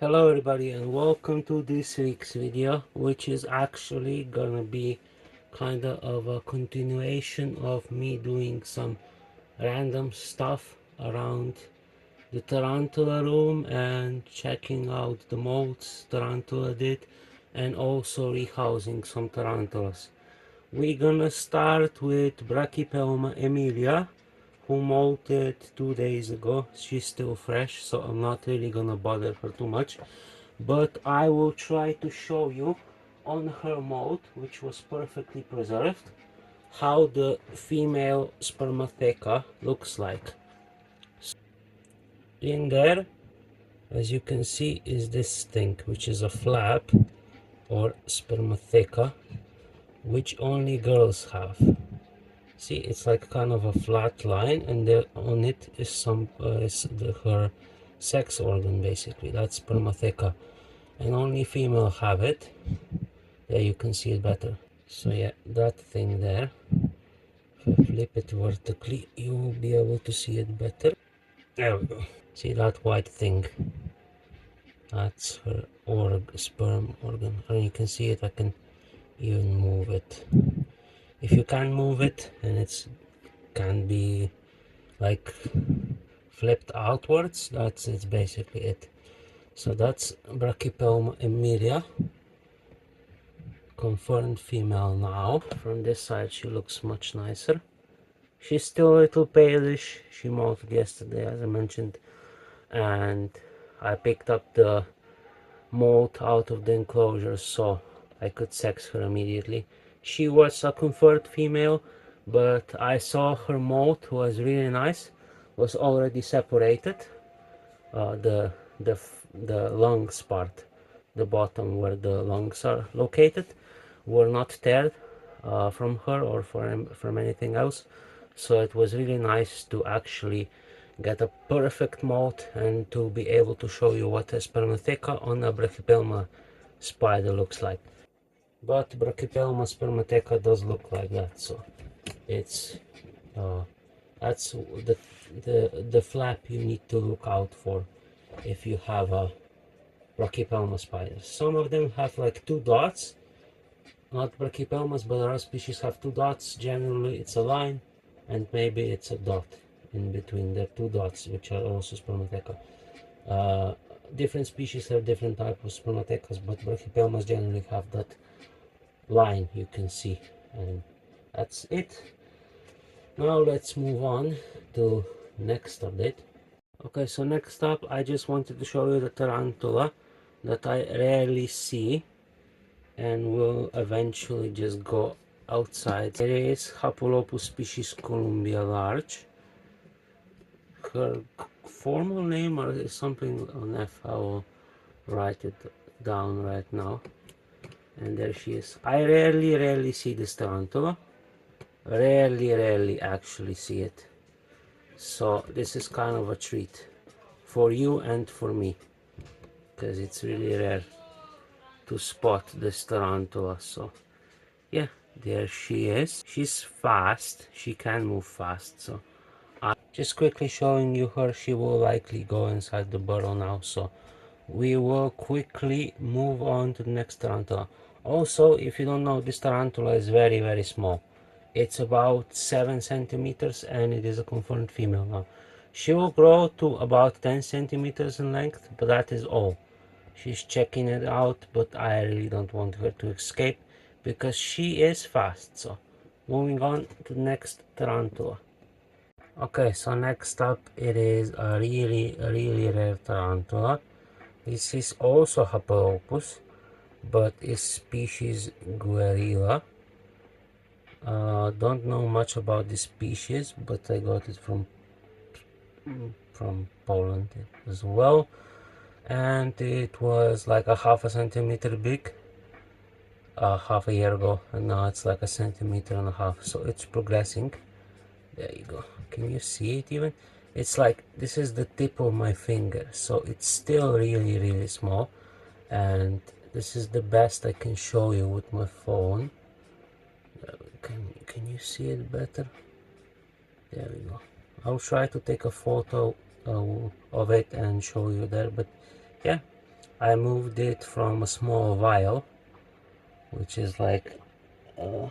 Hello everybody and welcome to this week's video, which is actually gonna be kinda of a continuation of me doing some random stuff around the tarantula room and checking out the molds tarantula did, and also rehousing some tarantulas. We're gonna start with Brachypelma emilia, who molted 2 days ago. She's still fresh, so I'm not really gonna bother her too much, but I will try to show you on her mold, which was perfectly preserved, how the female spermatheca looks like. In there, as you can see, is this thing, which is a flap or spermatheca, which only girls have. See, it's like kind of a flat line, and there on it is some her sex organ, basically. That's spermatheca, and only female have it. There you can see it better. So yeah, that thing there, if I flip it vertically, you will be able to see it better. There we go. See that white thing? That's her sperm organ. And you can see it. I can even move it. If you can't move it, and it's can be like flipped outwards, it's basically it. So that's Brachypelma emilia, confirmed female now. From this side she looks much nicer. She's still a little palish. She molted yesterday, as I mentioned, and I picked up the mold out of the enclosure so I could sex her immediately. She was a confirmed female, but I saw her mold was really nice, was already separated. The lungs part, the bottom where the lungs are located, were not teared from her or from anything else. So it was really nice to actually get a perfect mold and to be able to show you what a spermatheca on a Brachypelma spider looks like. But Brachypelma spermatheca does look like that, so it's that's the flap you need to look out for if you have a Brachypelma spider. Some of them have like two dots, not Brachypelmas, but other species have two dots. Generally it's a line, and maybe it's a dot in between the two dots, which are also spermatheca. Different species have different types of spermathecas, but Brachypelmas generally have that line you can see, and that's it. Now let's move on to next update. Okay, so next up I just wanted to show you the tarantula that I rarely see and will eventually just go outside. It is Haplopus species Columbia large. Her formal name is something on F. I will write it down right now. And there she is. I rarely see this tarantula. Rarely actually see it. So this is kind of a treat for you and for me, because it's really rare to spot this tarantula. So yeah, there she is. She's fast. She can move fast. So I'm just quickly showing you her. She will likely go inside the burrow now. So we will quickly move on to the next tarantula. Also, if you don't know, this tarantula is very small. It's about 7 centimeters and it is a confirmed female now. She will grow to about 10 centimeters in length, but that is all. She's checking it out, but I really don't want her to escape because she is fast. So moving on to the next tarantula. Okay, so next up it is a really rare tarantula. This is also Haplopus, but is species Guerilla. Don't know much about this species, but I got it from Poland as well, and it was like a half a centimeter big half a year ago, and now it's like a centimeter and a half. So it's progressing. There you go. Can you see it even? It's like this is the tip of my finger, so it's still really small, and this is the best I can show you with my phone. Can you see it better? There we go. I'll try to take a photo of it and show you there, but yeah, I moved it from a small vial, which is like, I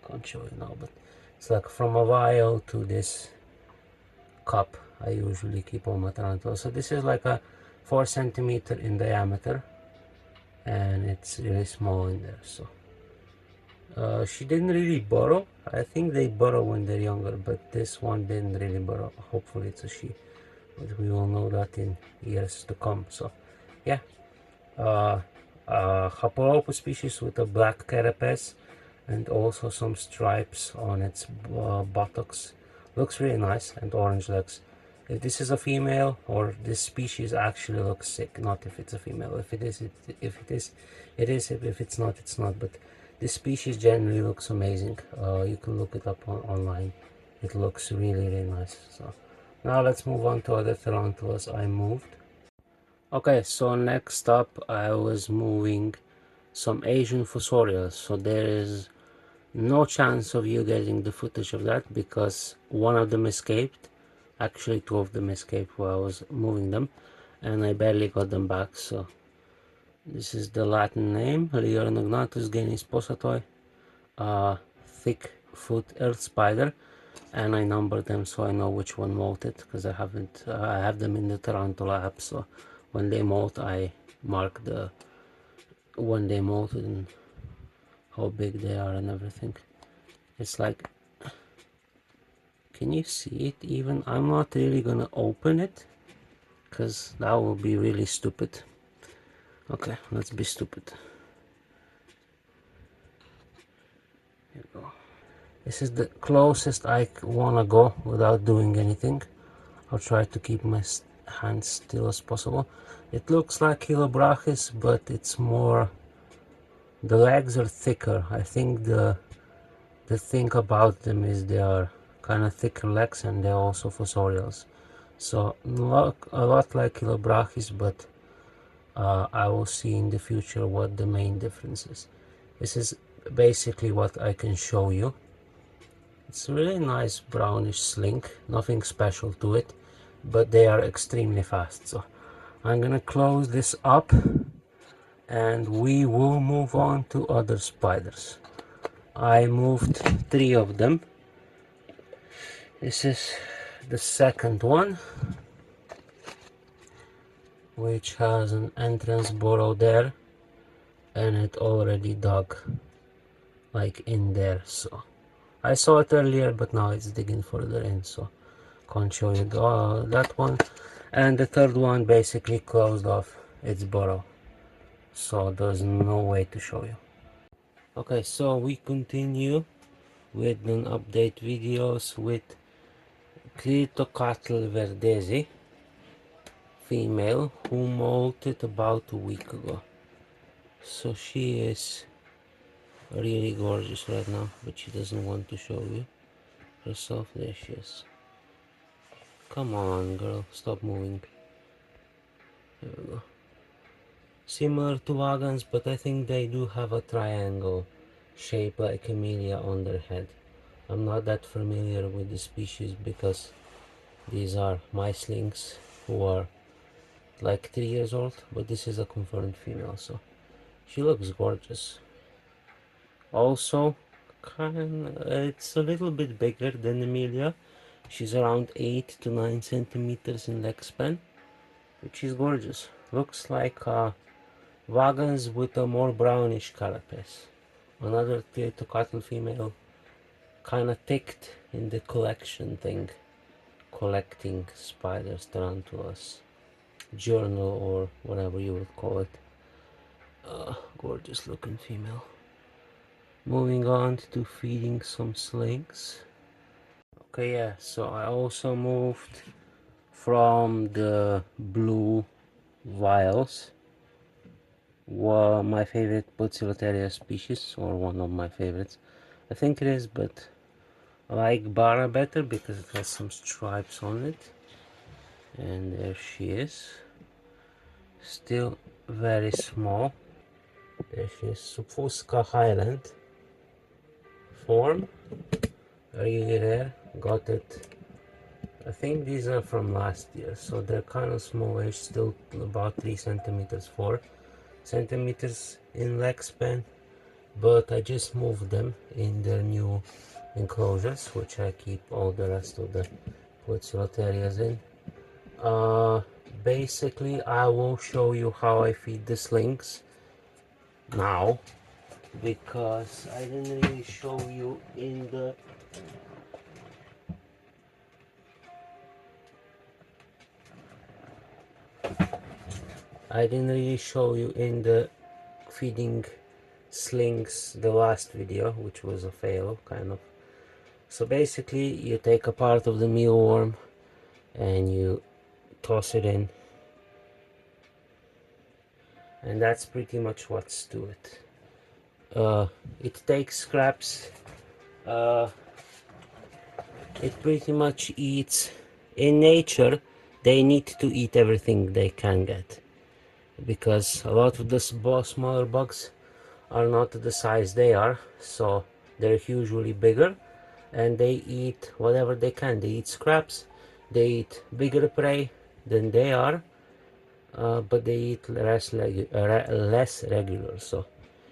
can't show you now, but it's like from a vial to this cup I usually keep all my tarantulas. So this is like a 4 centimeter in diameter, and it's really small in there. So she didn't really burrow. I think they burrow when they're younger, but this one didn't really burrow. Hopefully it's a she, but we will know that in years to come. So yeah, uh, Haplopelma species with a black carapace and also some stripes on its buttocks. Looks really nice, and orange legs. If this is a female, or this species actually looks sick, not if it's a female. If it is, if it is, it is. If it's not, it's not. But this species generally looks amazing. You can look it up online. It looks really, really nice. So now let's move on to other tarantulas I moved. Okay, so next up I was moving some Asian fossorials. So there is no chance of you getting the footage of that because one of them escaped. Actually, two of them escaped while I was moving them, and I barely got them back. So this is the Latin name, Leornognathus genis posatoi, thick foot earth spider, and I numbered them so I know which one molted because I haven't. I have them in the Tarantula app, so when they molt, I mark the when they molted and how big they are and everything. It's like, can you see it even? I'm not really gonna open it because that will be really stupid. Okay, let's be stupid. Here we go. This is the closest I wanna go without doing anything. I'll try to keep my hands still as possible. It looks like Chilobrachys, but it's more, the legs are thicker. I think the thing about them is they are kind of thicker legs, and they're also fossorials. So a lot like Chilobrachys, but I will see in the future what the main difference is. This is basically what I can show you. It's a really nice brownish sling, nothing special to it, but they are extremely fast. So I'm gonna close this up and we will move on to other spiders. I moved 3 of them. This is the second one, which has an entrance burrow there, and it already dug like in there. So I saw it earlier, but now it's digging further in, so can't show you that one. And the third one basically closed off its burrow, so there's no way to show you. Okay, so we continue with an update videos with Cyriocosmus verdesi female who molted about a week ago. So she is really gorgeous right now, but she doesn't want to show you herself. There she is. Come on, girl, stop moving. There we go. Similar to wagons, but I think they do have a triangle shape like emilia on their head. I'm not that familiar with the species because these are my slings who are like 3 years old, but this is a confirmed female, so she looks gorgeous. Also, it's a little bit bigger than emilia. She's around 8 to 9 centimeters in leg span, which is gorgeous. Looks like wagons with a more brownish carapace. Another Cyriocosmus female, kind of ticked in the collection thing, collecting spiders, tarantulas, journal, or whatever you would call it. Gorgeous looking female. Moving on to feeding some slings. Okay, yeah, so I also moved from the blue vials. My favorite Brachypelma species, or one of my favorites. I think it is, but I like Bara better because it has some stripes on it. And there she is. Still very small. There she is. Supfuska Highland form. Really rare. Got it. I think these are from last year, so they're kind of smallish, still about 3 centimeters 4. centimeters in leg span, but I just moved them in their new enclosures, which I keep all the rest of the Poecilotherias in. Basically I will show you how I feed the slings now, because I didn't really show you in the feeding slings the last video, which was a fail kind of. So basically you take a part of the mealworm and you toss it in, and that's pretty much what's to it. It takes scraps. uh, it pretty much eats. In nature they need to eat everything they can get, because a lot of the smaller bugs are not the size they are, so they're usually bigger, and they eat whatever they can. They eat scraps, they eat bigger prey than they are, but they eat less regular. So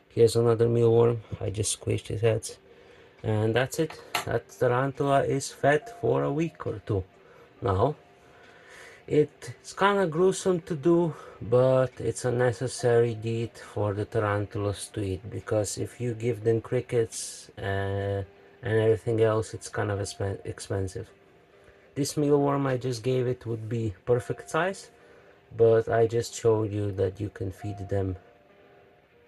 here's another mealworm. I just squished his heads, and that's it. That tarantula is fed for a week or two now. It's kind of gruesome to do, but it's a necessary deed for the tarantulas to eat, because if you give them crickets and everything else, it's kind of expensive. This mealworm I just gave it would be perfect size, but I just showed you that you can feed them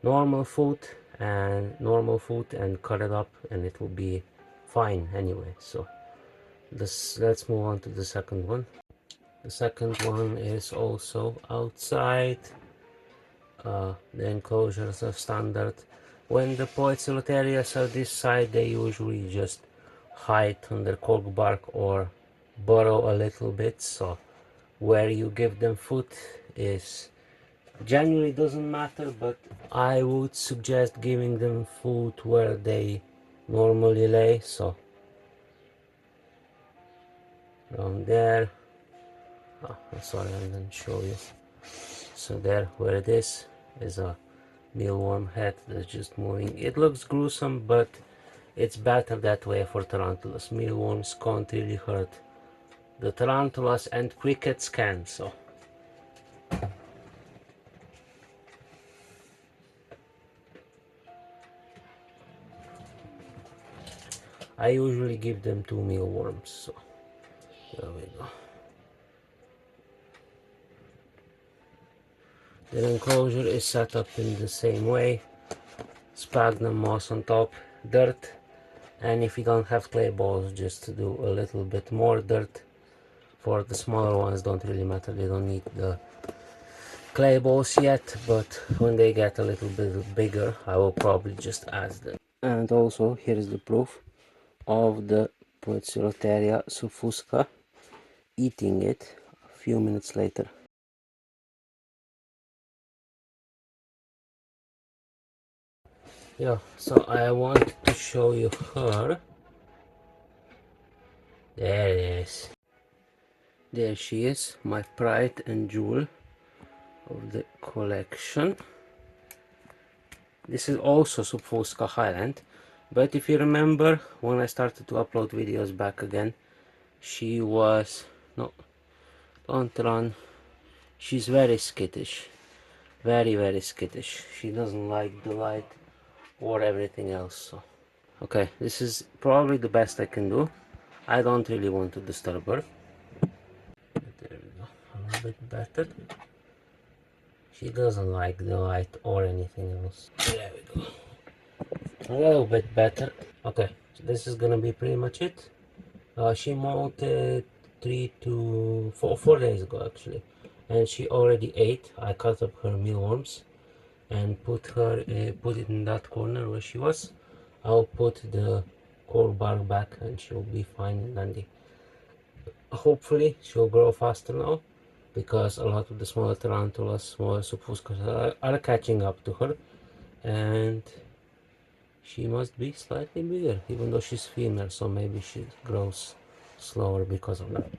normal food and cut it up, and it will be fine anyway. So let's move on to the second one. The second one is also outside. The enclosures are standard. When the Poecilotherias are this side, they usually just hide under cork bark or burrow a little bit, so where you give them food is generally doesn't matter, but I would suggest giving them food where they normally lay. So around there. Oh, sorry, I didn't show you. So there, where it is a mealworm head that's just moving. It looks gruesome, but it's better that way for tarantulas. Mealworms can't really hurt the tarantulas, and crickets can. So I usually give them 2 mealworms. So there we go. The enclosure is set up in the same way. Sphagnum moss on top, dirt, and if you don't have clay balls, just do a little bit more dirt. For the smaller ones, don't really matter, they don't need the clay balls yet, but when they get a little bit bigger I will probably just add them. And also here is the proof of the Poecilotheria subfusca eating it a few minutes later. Yeah, so I want to show you her. There it is. There she is, my pride and jewel of the collection. This is also Subfusca Highland, but if you remember when I started to upload videos back again, she was, no, don't run, she's very skittish, very skittish. She doesn't like the light or everything else. So okay, this is probably the best I can do. I don't really want to disturb her. There we go, a little bit better. She doesn't like the light or anything else. There we go, a little bit better. Okay, so this is gonna be pretty much it. She molted 4 days ago actually, and she already ate. I cut up her mealworms and put it in that corner where she was. I'll put the core bark back and she'll be fine and dandy. Hopefully she'll grow faster now, because a lot of the smaller tarantulas, smaller subfuscas are catching up to her, and she must be slightly bigger, even though she's female, so maybe she grows slower because of that.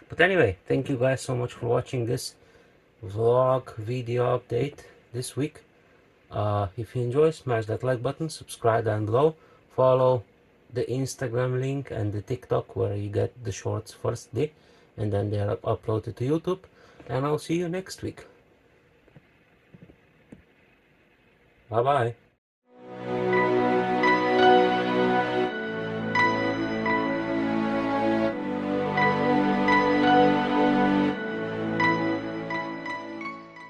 But anyway, thank you guys so much for watching this vlog video update this week. If you enjoy, smash that like button, subscribe down below, follow the Instagram link and the TikTok where you get the shorts firstly, and then they are uploaded to YouTube. And I'll see you next week. Bye bye.